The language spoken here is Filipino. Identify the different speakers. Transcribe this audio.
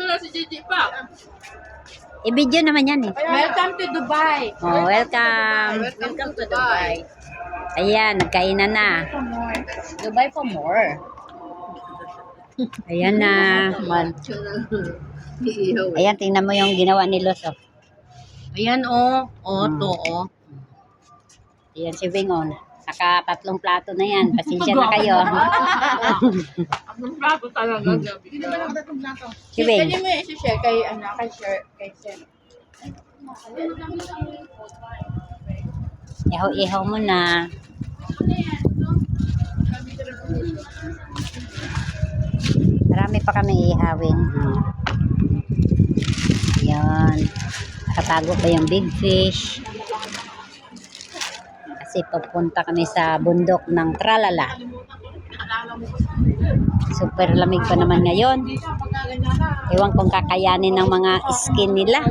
Speaker 1: na si Gigi pa.
Speaker 2: I-video naman yan eh.
Speaker 1: Welcome to Dubai.
Speaker 2: Oh, welcome.
Speaker 1: Welcome to Dubai.
Speaker 2: Ayan, nagkainan na.
Speaker 1: Dubai for more.
Speaker 2: Ayan na. Ayan, tingnan mo yung ginawa ni Los. Oh.
Speaker 1: Ayan oh. Oh, to oh.
Speaker 2: Ayan si Bing on. Naka-3 plato na yan. Pasensya na kayo.
Speaker 1: Ang plato talaga gabi.
Speaker 2: Si Bing.
Speaker 1: Pwede mo i-share kay kay Sen.
Speaker 2: Ihaw-ihaw mo na. Marami pa kami ihawin. Ayan. Nakatago pa yung big fish. Kasi papunta kami sa bundok ng Tralala. Super lamig pa naman ngayon. Ewan kung kakayanin ng mga skin nila.